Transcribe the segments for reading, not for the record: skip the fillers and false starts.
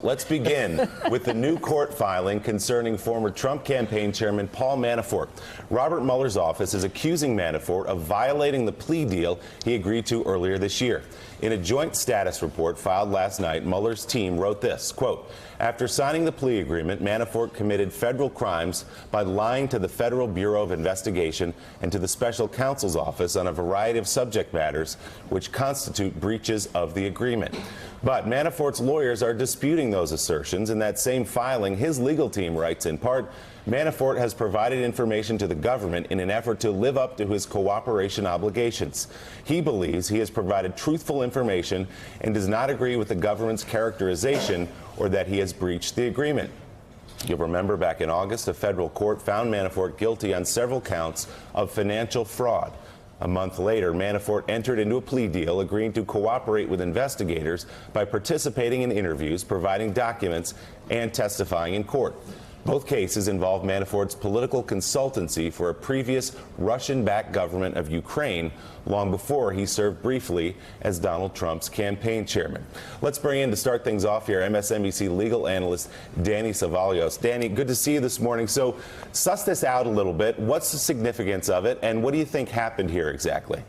Let's begin with the new court filing concerning former Trump campaign chairman Paul Manafort. Robert Mueller's office is accusing Manafort of violating the plea deal he agreed to earlier this year. In a joint status report filed last night, Mueller's team wrote this, quote, "After signing the plea agreement, Manafort committed federal crimes by lying to the Federal Bureau of Investigation and to the special counsel's office on a variety of subject matters which constitute breaches of the agreement." But Manafort's lawyers are disputing those assertions. In that same filing, his legal team writes in part, Manafort has provided information to the government in an effort to live up to his cooperation obligations. He believes he has provided truthful information and does not agree with the government's characterization or that he has breached the agreement. You'll remember back in August, a federal court found Manafort guilty on several counts of financial fraud. A month later, Manafort entered into a plea deal agreeing to cooperate with investigators by participating in interviews, providing documents, and testifying in court. Both cases involve Manafort's political consultancy for a previous Russian-backed government of Ukraine long before he served briefly as Donald Trump's campaign chairman. Let's bring in, to start things off here, MSNBC legal analyst Danny Cevallos. Danny, good to see you this morning. So suss this out a little bit. What's the significance of it, and what do you think happened here exactly?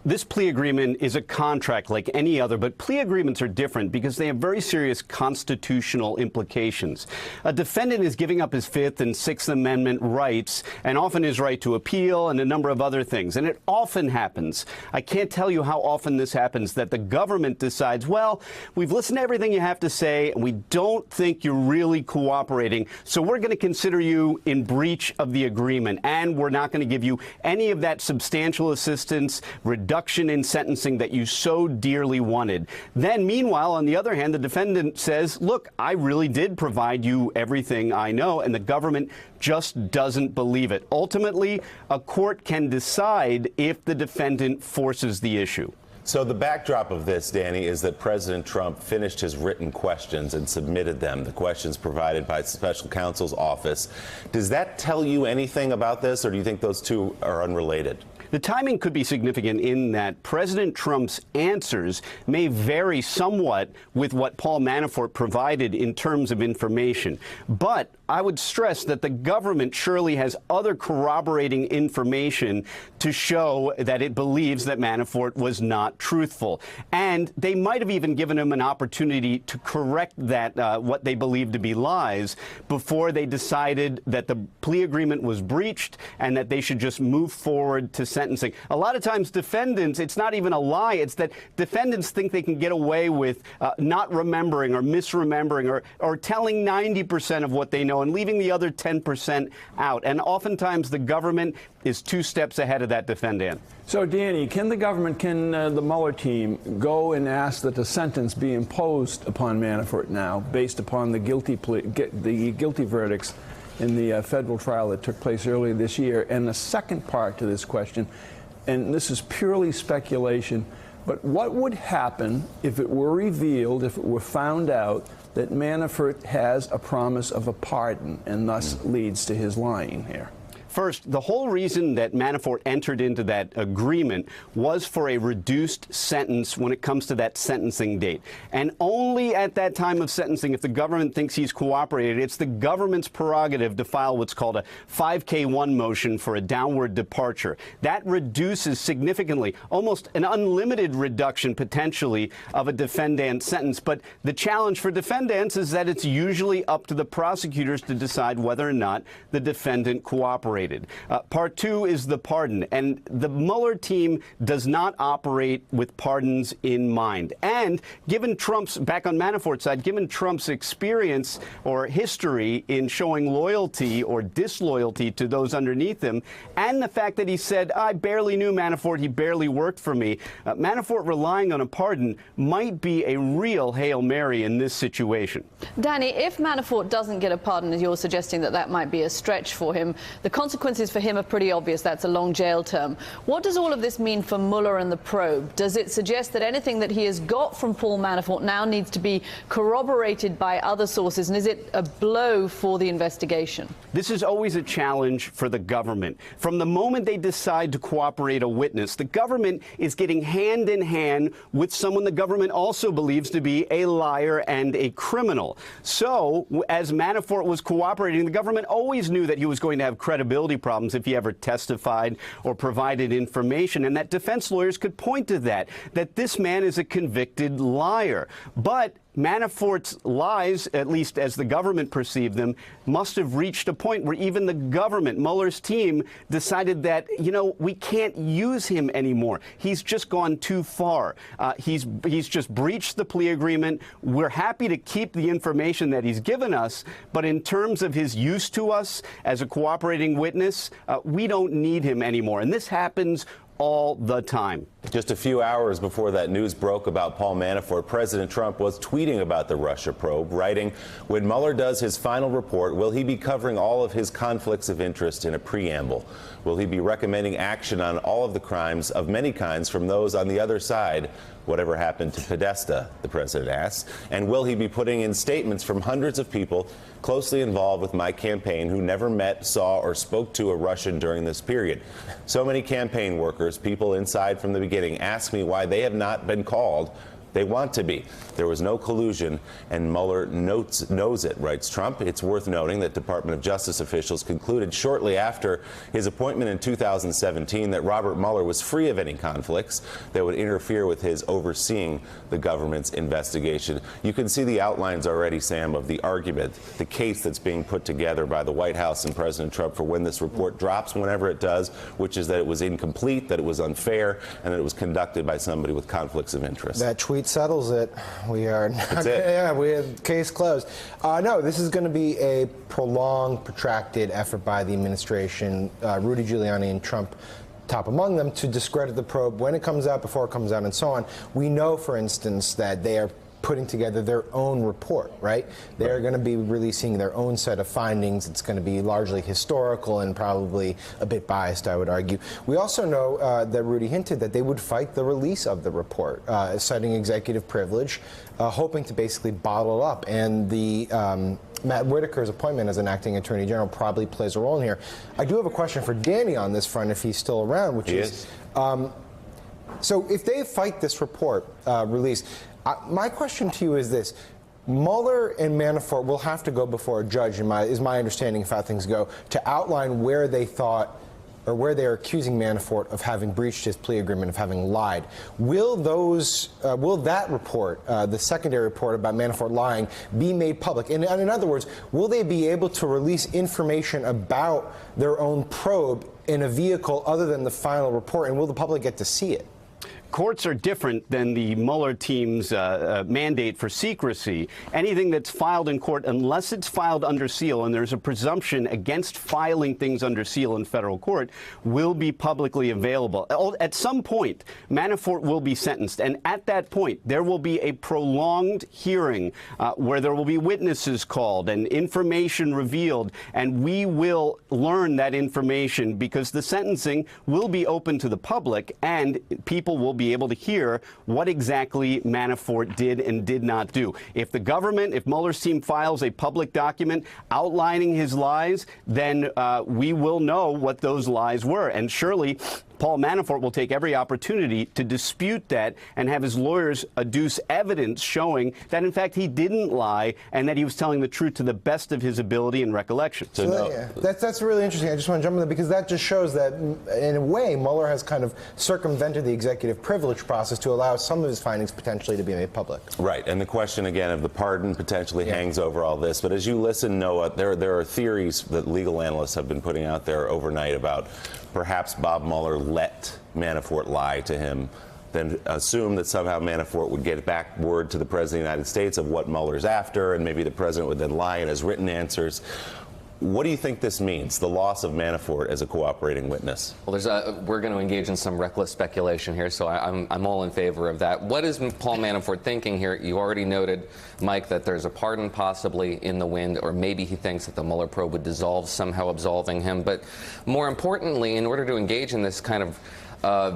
This plea agreement is a contract like any other, but plea agreements are different because they have very serious constitutional implications. A defendant is giving up his Fifth and Sixth Amendment rights and often his right to appeal and a number of other things. And it often happens, I can't tell you how often this happens, that the government decides, well, we've listened to everything you have to say, and we don't think you're really cooperating, so we're going to consider you in breach of the agreement, and we're not going to give you any of that substantial assistance, reduction in sentencing that you so dearly wanted. Then, meanwhile, on the other hand, the defendant says, look, I really did provide you everything I know, and the government just doesn't believe it. Ultimately, a court can decide if the defendant forces the issue. So the backdrop of this, Danny, is that President Trump finished his written questions and submitted them, the questions provided by the special counsel's office. Does that tell you anything about this, or do you think those two are unrelated? The timing could be significant in that President Trump's answers may vary somewhat with what Paul Manafort provided in terms of information. But I would stress that the government surely has other corroborating information to show that it believes that Manafort was not truthful. And they might have even given him an opportunity to correct that, what they believed to be lies, before they decided that the plea agreement was breached and that they should just move forward to sentencing. A lot of times defendants, it's not even a lie, it's that defendants think they can get away with not remembering or misremembering or telling 90% of what they know and leaving the other 10% out. And oftentimes the government is 2 steps ahead of that defendant. So, Danny, can the government, can the Mueller team go and ask that the sentence be imposed upon Manafort now based upon the guilty verdicts in the federal trial that took place earlier this year? And the second part to this question, and this is purely speculation, but what would happen if it were revealed, if it were found out that Manafort has a promise of a pardon and thus leads to his lying here? First, the whole reason that Manafort entered into that agreement was for a reduced sentence when it comes to that sentencing date. And only at that time of sentencing, if the government thinks he's cooperated, it's the government's prerogative to file what's called a 5K1 motion for a downward departure. That reduces significantly, almost an unlimited reduction potentially of a defendant's sentence. But the challenge for defendants is that it's usually up to the prosecutors to decide whether or not the defendant cooperated. Part 2 is the pardon, and the Mueller team does not operate with pardons in mind. And given Trump's, back on Manafort's side, given Trump's experience or history in showing loyalty or disloyalty to those underneath him, and the fact that he said, I barely knew Manafort, he barely worked for me, Manafort relying on a pardon might be a real Hail Mary in this situation. Danny, if Manafort doesn't get a pardon, as you're suggesting that might be a stretch for him, the consequences for him are pretty obvious. That's a long jail term. What does all of this mean for Mueller and the probe? Does it suggest that anything that he has got from Paul Manafort now needs to be corroborated by other sources? And is it a blow for the investigation? This is always a challenge for the government. From the moment they decide to cooperate a witness, the government is getting hand in hand with someone the government also believes to be a liar and a criminal. So, as Manafort was cooperating, the government always knew that he was going to have credibility problems if he ever testified or provided information, and that defense lawyers could point to that this man is a convicted liar. But Manafort's lies, at least as the government perceived them, must have reached a point where even the government, Mueller's team, decided that, we can't use him anymore. He's just gone too far. He's just breached the plea agreement. We're happy to keep the information that he's given us, but in terms of his use to us as a cooperating witness, we don't need him anymore. And this happens all the time. Just a few hours before that news broke about Paul Manafort, President Trump was tweeting about the Russia probe, writing, "When Mueller does his final report, will he be covering all of his conflicts of interest in a preamble? Will he be recommending action on all of the crimes of many kinds from those on the other side? Whatever happened to Podesta?" the president asked. "And will he be putting in statements from hundreds of people closely involved with my campaign who never met, saw, or spoke to a Russian during this period? So many campaign workers, people inside from the beginning, ask me why they have not been called. They want to be. There was no collusion, and Mueller knows it," writes Trump. It's worth noting that Department of Justice officials concluded shortly after his appointment in 2017 that Robert Mueller was free of any conflicts that would interfere with his overseeing the government's investigation. You can see the outlines already, Sam, of the argument, the case that's being put together by the White House and President Trump for when this report drops, whenever it does, which is that it was incomplete, that it was unfair, and that it was conducted by somebody with conflicts of interest. That tweet settles it. We are not, yeah, we have case closed. No, this is going to be a prolonged, protracted effort by the administration, Rudy Giuliani and Trump top among them, to discredit the probe when it comes out, before it comes out, and so on. We know, for instance, that they are putting together their own report, right? They're going to be releasing their own set of findings. It's going to be largely historical and probably a bit biased, I would argue. We also know that Rudy hinted that they would fight the release of the report, citing executive privilege, hoping to basically bottle it up. And the Matt Whitaker's appointment as an acting attorney general probably plays a role in here. I do have a question for Danny on this front, if he's still around, which is, so if they fight this report release, my question to you is this. Mueller and Manafort will have to go before a judge, is my understanding of how things go, to outline where they thought, or where they are accusing Manafort of having breached his plea agreement, of having lied. Will that report, the secondary report about Manafort lying, be made public? And in other words, will they be able to release information about their own probe in a vehicle other than the final report, and will the public get to see it? Courts are different than the Mueller team's mandate for secrecy. Anything that's filed in court, unless it's filed under seal, and there's a presumption against filing things under seal in federal court, will be publicly available. At some point, Manafort will be sentenced, and at that point, there will be a prolonged hearing where there will be witnesses called and information revealed, and we will learn that information because the sentencing will be open to the public, and people will be able to hear what exactly Manafort did and did not do. If the government, if Mueller's team files a public document outlining his lies, then we will know what those lies were. And surely Paul Manafort will take every opportunity to dispute that and have his lawyers adduce evidence showing that, in fact, he didn't lie and that he was telling the truth to the best of his ability and recollection. That's really interesting. I just want to jump on that because that just shows that, in a way, Mueller has kind of circumvented the executive privilege process to allow some of his findings potentially to be made public. Right, and the question again of the pardon potentially hangs over all this. But as you listen, Noah, there are theories that legal analysts have been putting out there overnight about perhaps Bob Mueller let Manafort lie to him, then assume that somehow Manafort would get back word to the President of the United States of what Mueller's after, and maybe the President would then lie in his written answers. What do you think this means, the loss of Manafort as a cooperating witness? Well, we're going to engage in some reckless speculation here, so I'm all in favor of that. What is Paul Manafort thinking here? You already noted, Mike, that there's a pardon possibly in the wind, or maybe he thinks that the Mueller probe would dissolve, somehow absolving him. But more importantly, in order to engage in this kind of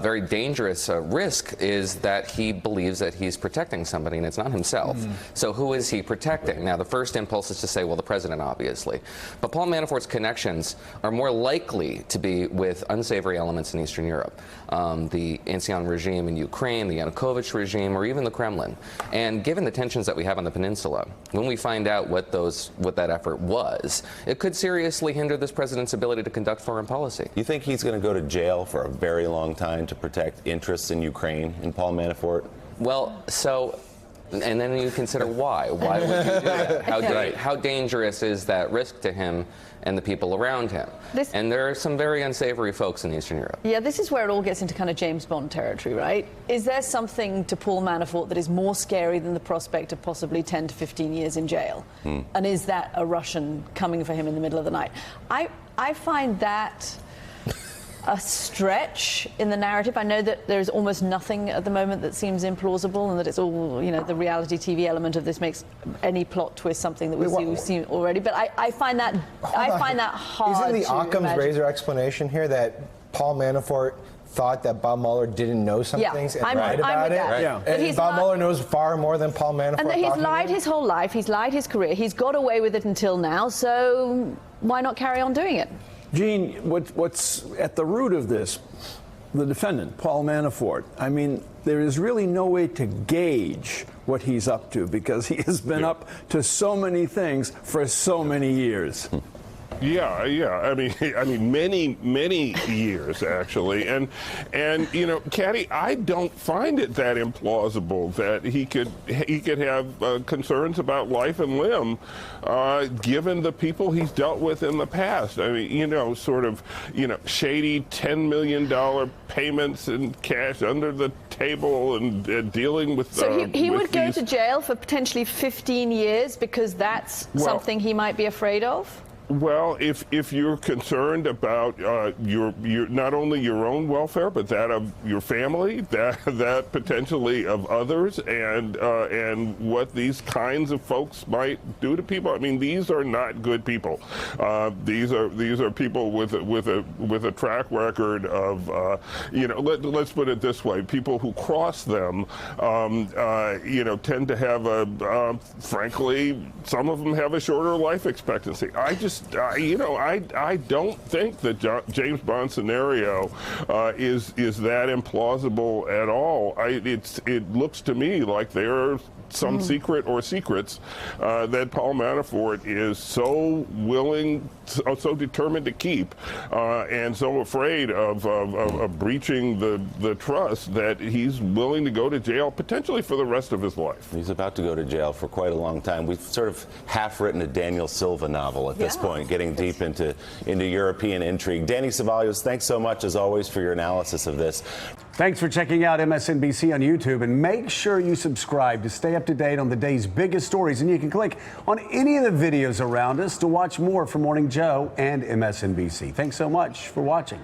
very dangerous risk, is that he believes that he's protecting somebody, and it's not himself. So who is he protecting? Now, the first impulse is to say, well, the president, obviously. But Paul Manafort's connections are more likely to be with unsavory elements in Eastern Europe. The Ancien regime in Ukraine, the Yanukovych regime, or even the Kremlin. And given the tensions that we have on the peninsula, when we find out what that effort was, it could seriously hinder this president's ability to conduct foreign policy. You think he's going to go to jail for a very long time to protect interests in Ukraine in Paul Manafort? Well, and then you consider why. Why would you do that? How dangerous is that risk to him and the people around him? And there are some very unsavory folks in Eastern Europe. Yeah, this is where it all gets into kind of James Bond territory, right? Is there something to Paul Manafort that is more scary than the prospect of possibly 10 to 15 years in jail? And is that a Russian coming for him in the middle of the night? I find that a stretch in the narrative. I know that there's almost nothing at the moment that seems implausible, and that it's all, the reality TV element of this makes any plot twist something that we've seen already. But I find that hard. Isn't the to Occam's imagine. razor explanation here that Paul Manafort thought that Bob Mueller didn't know some things and lied about it? Yeah. And Bob Mueller knows far more than Paul Manafort. And that he's lied his whole life. He's lied his career. He's got away with it until now. So why not carry on doing it? Gene, what's at the root of this? The defendant, Paul Manafort. I mean, there is really no way to gauge what he's up to, because he has been up to so many things for so many years. Yeah. I mean, many years actually, and Caddy, I don't find it that implausible that he could have concerns about life and limb, given the people he's dealt with in the past. I mean, shady $10 million payments in cash under the table and dealing with. So he would go to jail for potentially 15 years because that's something he might be afraid of? Well, if you're concerned about your not only your own welfare, but that of your family, that potentially of others, and what these kinds of folks might do to people. I mean, these are not good people. These are people with a track record of let's put it this way: people who cross them, tend to have frankly, some of them have a shorter life expectancy. I don't think that James Bond scenario is that implausible at all. It looks to me like there are some secret or secrets that Paul Manafort is so willing, so determined to keep, and so afraid of breaching the trust that he's willing to go to jail potentially for the rest of his life. He's about to go to jail for quite a long time. We've sort of half-written a Daniel Silva novel at this point, getting deep into European intrigue. Danny Cevallos, thanks so much, as always, for your analysis of this. Thanks for checking out MSNBC on YouTube, and make sure you subscribe to stay up to date on the day's biggest stories. And you can click on any of the videos around us to watch more from Morning Joe and MSNBC. Thanks so much for watching.